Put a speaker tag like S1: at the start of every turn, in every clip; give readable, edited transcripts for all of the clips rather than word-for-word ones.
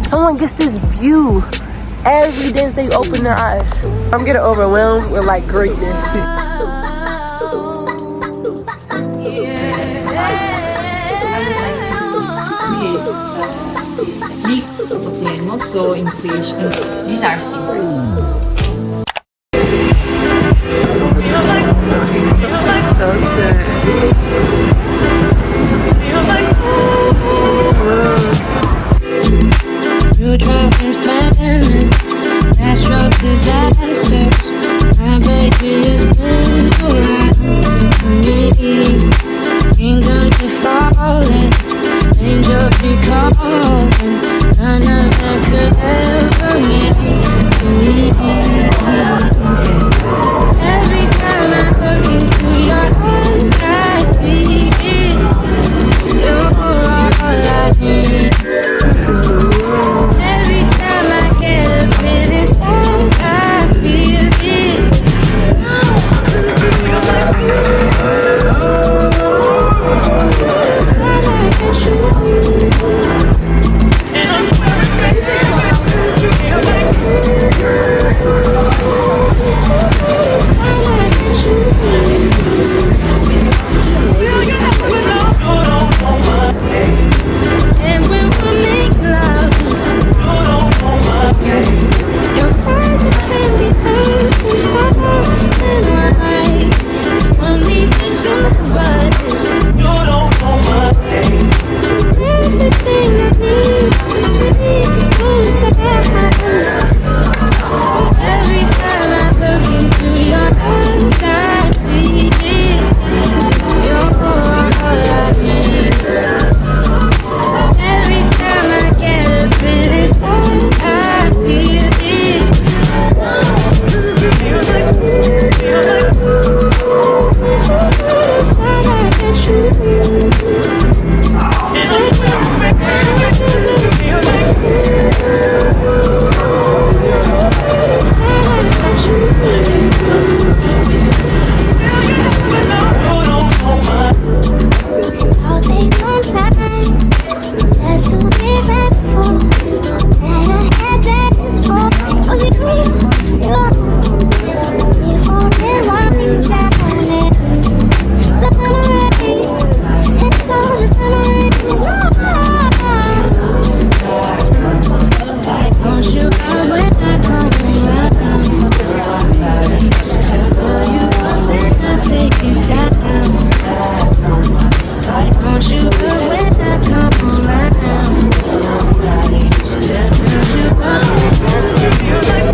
S1: someone gets this view every day that they open their eyes. I'm getting overwhelmed with like greatness.
S2: This technique of also in fish. These are stingrays.
S3: You dropping famine, natural disasters. My baby is built around me. Kingdom to falling, angels be calling. None of that could ever make me. Every time I look into your eyes, I see it. You're all I need. Every time I get a bit inside, I feel it. And when we make love, your eyes are candy hurt and far and wide. It's only the two of us. Everything I need is really close to that. Every time I look into your eyes, I see it. You're all I need. Every time I get a bit inside, I feel it. I'll take my time. Let's do it grateful. And I had this for only you. Before the lines happening, the memories, it's all just memories. Don't you come when I come around? Will you come when I take you down? Don't you come when I come around? Don't you come when I take you down?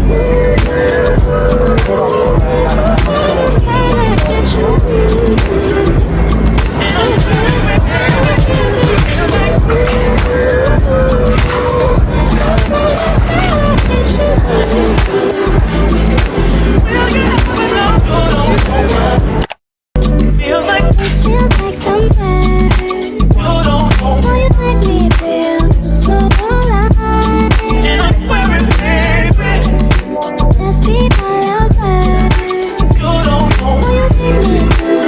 S3: This feels like something. Oh, you make me feel so alive. And I swear it, baby. Let's be my lover. Oh, you make me feel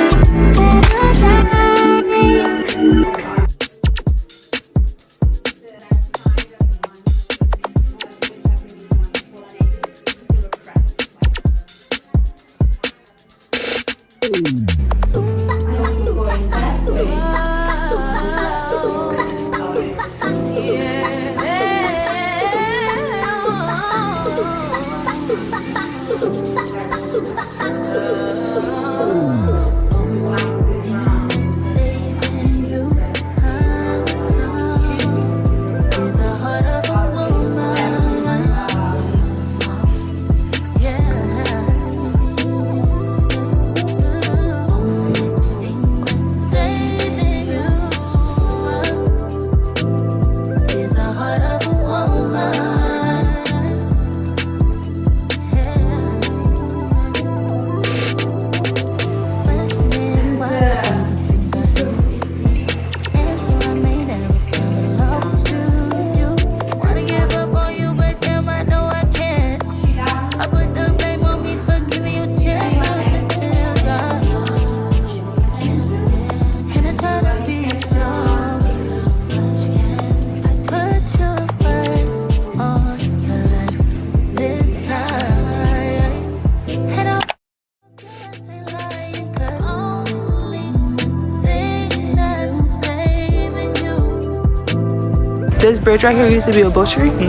S1: This bridge right here used to be a butchery?
S4: They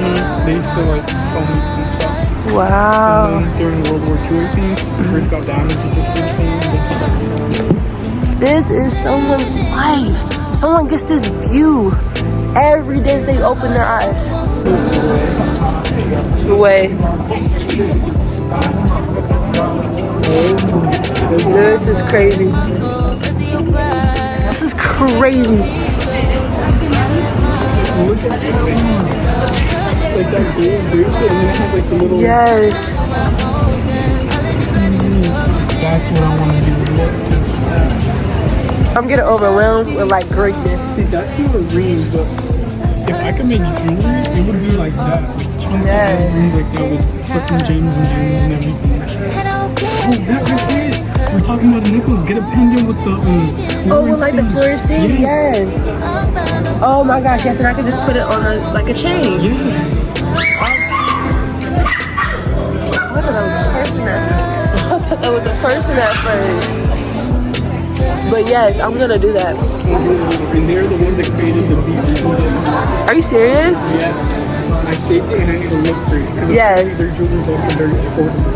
S4: used to like sell meats and stuff.
S1: Wow.
S4: And then during World War II, I think, the bridge got damaged or something. They just started selling it.
S1: This is someone's life. Someone gets this view every day they open their eyes. The way. This is crazy. This is crazy.
S4: Look at this thing. Like that gold bracelet, and then it has like the little.
S1: Yes.
S4: That's what I want to do.
S1: I'm getting overwhelmed with like greatness.
S4: See, that's not a ring, but if I could make jewelry, it would be like that. Like chunky ass rings like that with fucking James and everything. Oh, that right there. We're talking about the necklace. Get a pendant with the
S1: Oh, with like the Florence thing? Yes. Oh my gosh, yes, and I could just put it on like a chain.
S4: Yes.
S1: I thought that was a person at first. But yes, I'm gonna do that.
S4: And they're the ones that created the beat.
S1: Are you serious?
S4: Yeah. I saved it and I need to look for it. Because
S1: yes.
S4: Their jewelry is also very affordable.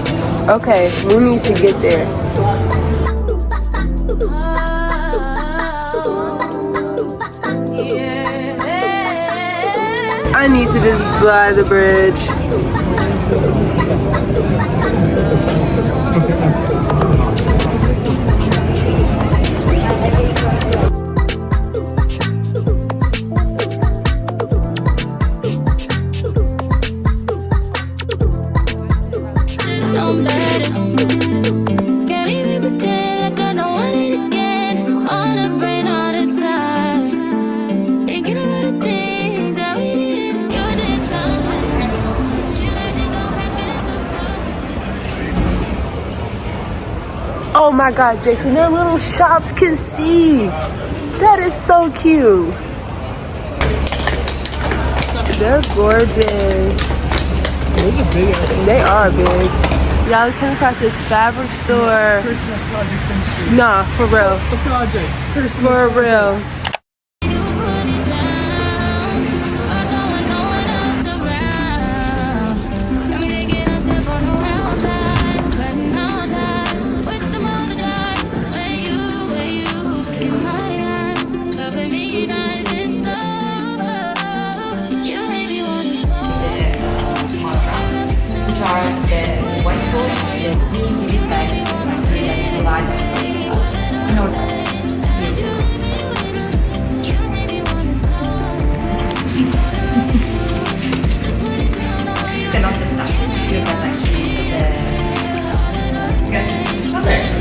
S1: Okay, we need to get there. I need to just fly the bridge.
S3: Can't even pretend like I don't want it again. On the brain all the time. Thinking about the things that we did. You did something. Shit like they gon' happen to.
S1: Oh my God, Jason, their little shops can see. That is so cute. They're gorgeous.
S4: Those are big ass.
S1: They are big. Y'all came across this fabric store.
S4: Personal projects and shit.
S1: Nah, for real.
S4: The project. Personal.
S1: For real.
S3: You put it down. I don't know what else around. Got me taking a step on the round side. Cutting all ties with them other guys. Where you in my eyes. Cover me nice and slow. You made me wanna
S2: which are the white coats, the green with like provide in order. You can also touch it. You can actually get colors.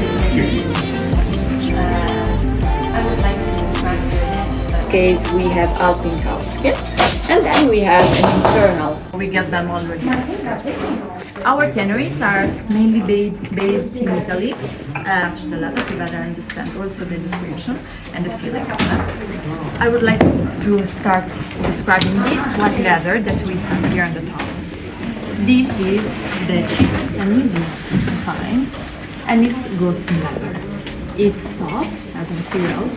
S2: I would like to describe the next case. We have alpine cow skin, and then we have an internal. We get them already. Our tanneries are mainly based in Italy. The leather to better understand also the description and the feeling of that. I would like to start describing this white leather that we have here on the top. This is the cheapest and easiest to find, and it's goatskin leather. It's soft as material,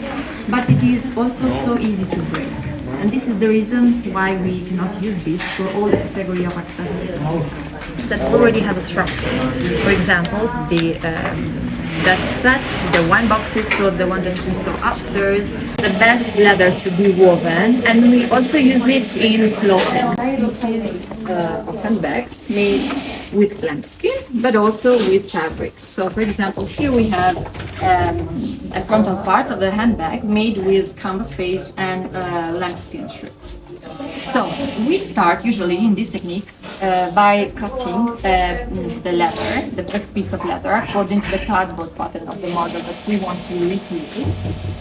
S2: but it is also so easy to break. And this is the reason why we cannot use this for all the category of accessories that already has a structure. For example, the desk sets, the wine boxes, so the one that we saw upstairs, the best leather to be woven, and we also use it in clothing. This is handbags made with lambskin, but also with fabrics. So, for example, here we have a frontal part of the handbag made with canvas face and lambskin strips. So we start usually in this technique by cutting the leather, the first piece of leather, according to the cardboard pattern of the model that we want to recreate.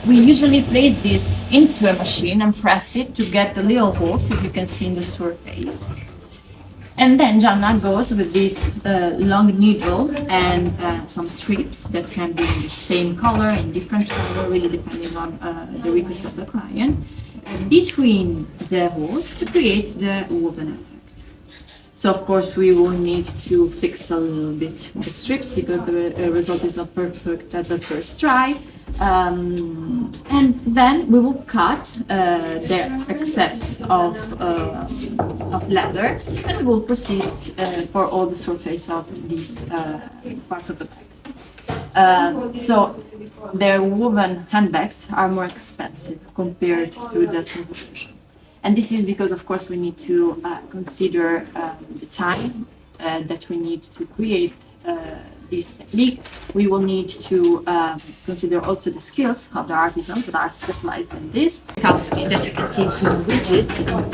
S2: We usually place this into a machine and press it to get the little holes that you can see in the surface. And then Gianna goes with this long needle and some strips that can be in the same color, in different color, really depending on the request of the client, between the holes to create the woven effect. So of course we will need to fix a little bit the strips because the result is not perfect at the first try. And then we will cut the excess of leather, and we will proceed for all the surface of these parts of the bag. So the woven handbags are more expensive compared to the silver version. And this is because, of course, we need to consider the time that we need to create this technique. We will need to consider also the skills of the artisans that are specialized in this. Calfskin that you can see it's more rigid,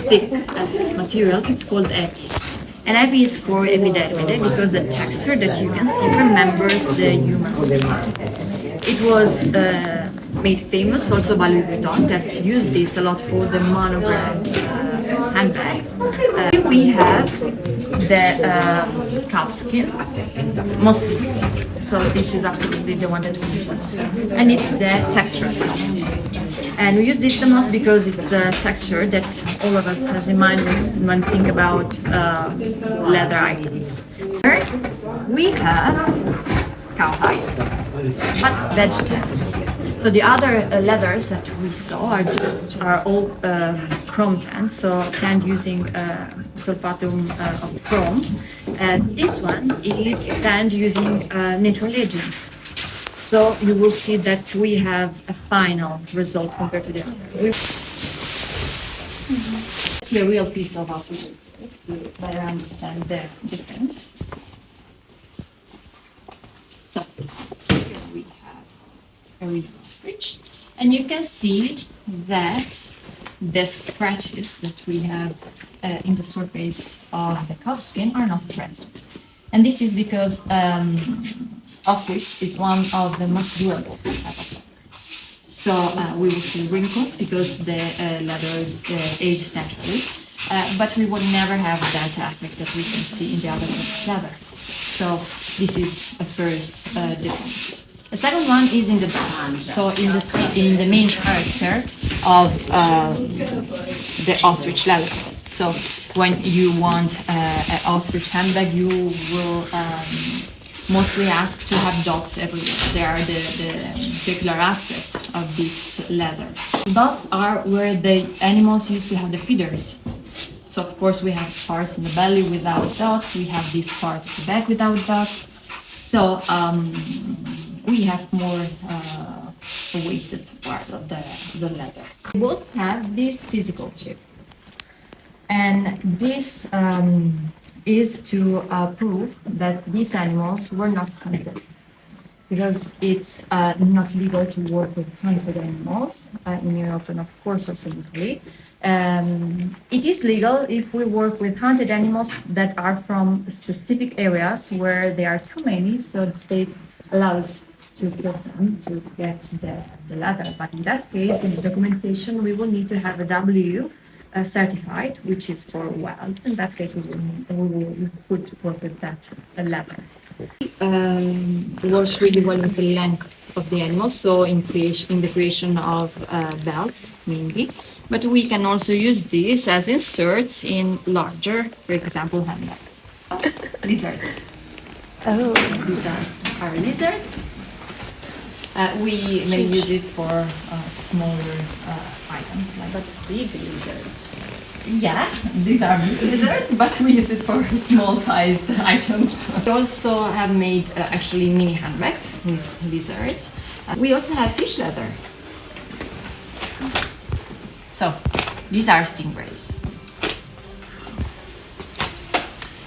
S2: thick as material. It's called epi. And epi is for epidermide because the texture that you can see remembers the human skin. It was made famous also by Louis Vuitton that used this a lot for the monogram handbags. Here we have the calfskin, mostly used. So this is absolutely the one that we use the most. And it's the textured calfskin. And we use this the most because it's the texture that all of us has in mind when we think about leather items. Third, we have cowhide, but vegetable. So the other leathers that we saw are all chrome tanned, so tanned using sulfatum of chrome. This one is tanned using natural agents. So you will see that we have a final result compared to the other. It's a real piece of ostrich to better understand the difference. So here we have a real ostrich, and you can see that the scratches that we have in the surface of the calfskin are not present. And this is because ostrich is one of the most durable type of leather. So we will see wrinkles because the leather ages naturally, but we will never have that effect that we can see in the other types of leather. So this is the first difference. The second one is in the dust. So in the main character of the ostrich leather. So when you want an ostrich handbag, you will mostly ask to have dots everywhere. They are the particular aspect of this leather. Dots are where the animals used to have the feathers. So of course we have parts in the belly without dots. We have this part of the back without dots. So we have more wasted part of the leather. We both have this physical chip, and this is to prove that these animals were not hunted, because it's not legal to work with hunted animals in Europe and of course also in Italy. It is legal if we work with hunted animals that are from specific areas where there are too many, so the state allows to kill them to get the leather. But in that case, in the documentation, we will need to have a W certified, which is for wild. In that case, we could work with that leather. Works really well with the length of the animal, so in the creation of belts mainly. But we can also use this as inserts in larger, for example, handbags. Lizards.
S1: Oh.
S2: These are lizards. We may use this for smaller items, like big lizards. Yeah, these are big lizards, but we use it for small-sized items. We also have made actually mini handbags with lizards. We also have fish leather. So, these are stingrays.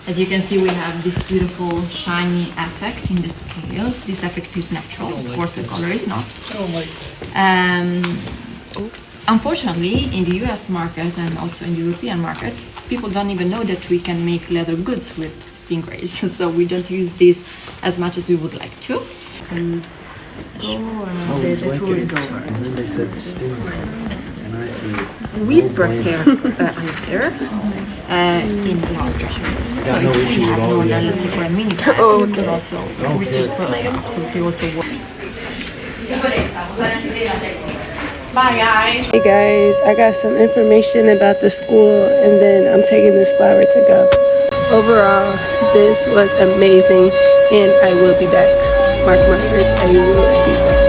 S2: As you can see, we have this beautiful shiny effect in the scales. This effect is natural, of course the color is not. Unfortunately, in the US market and also in the European market, people don't even know that we can make leather goods with stingrays. So we don't use this as much as we would like to. The tour is over. We prepare leather in larger shapes. So if we have no leather, let's say for a mini bag, we could also absolutely also work. Bye guys.
S1: Hey guys, I got some information about the school and then I'm taking this flower to go. overall, this was amazing, and I will be back. Mark my words, I will be back.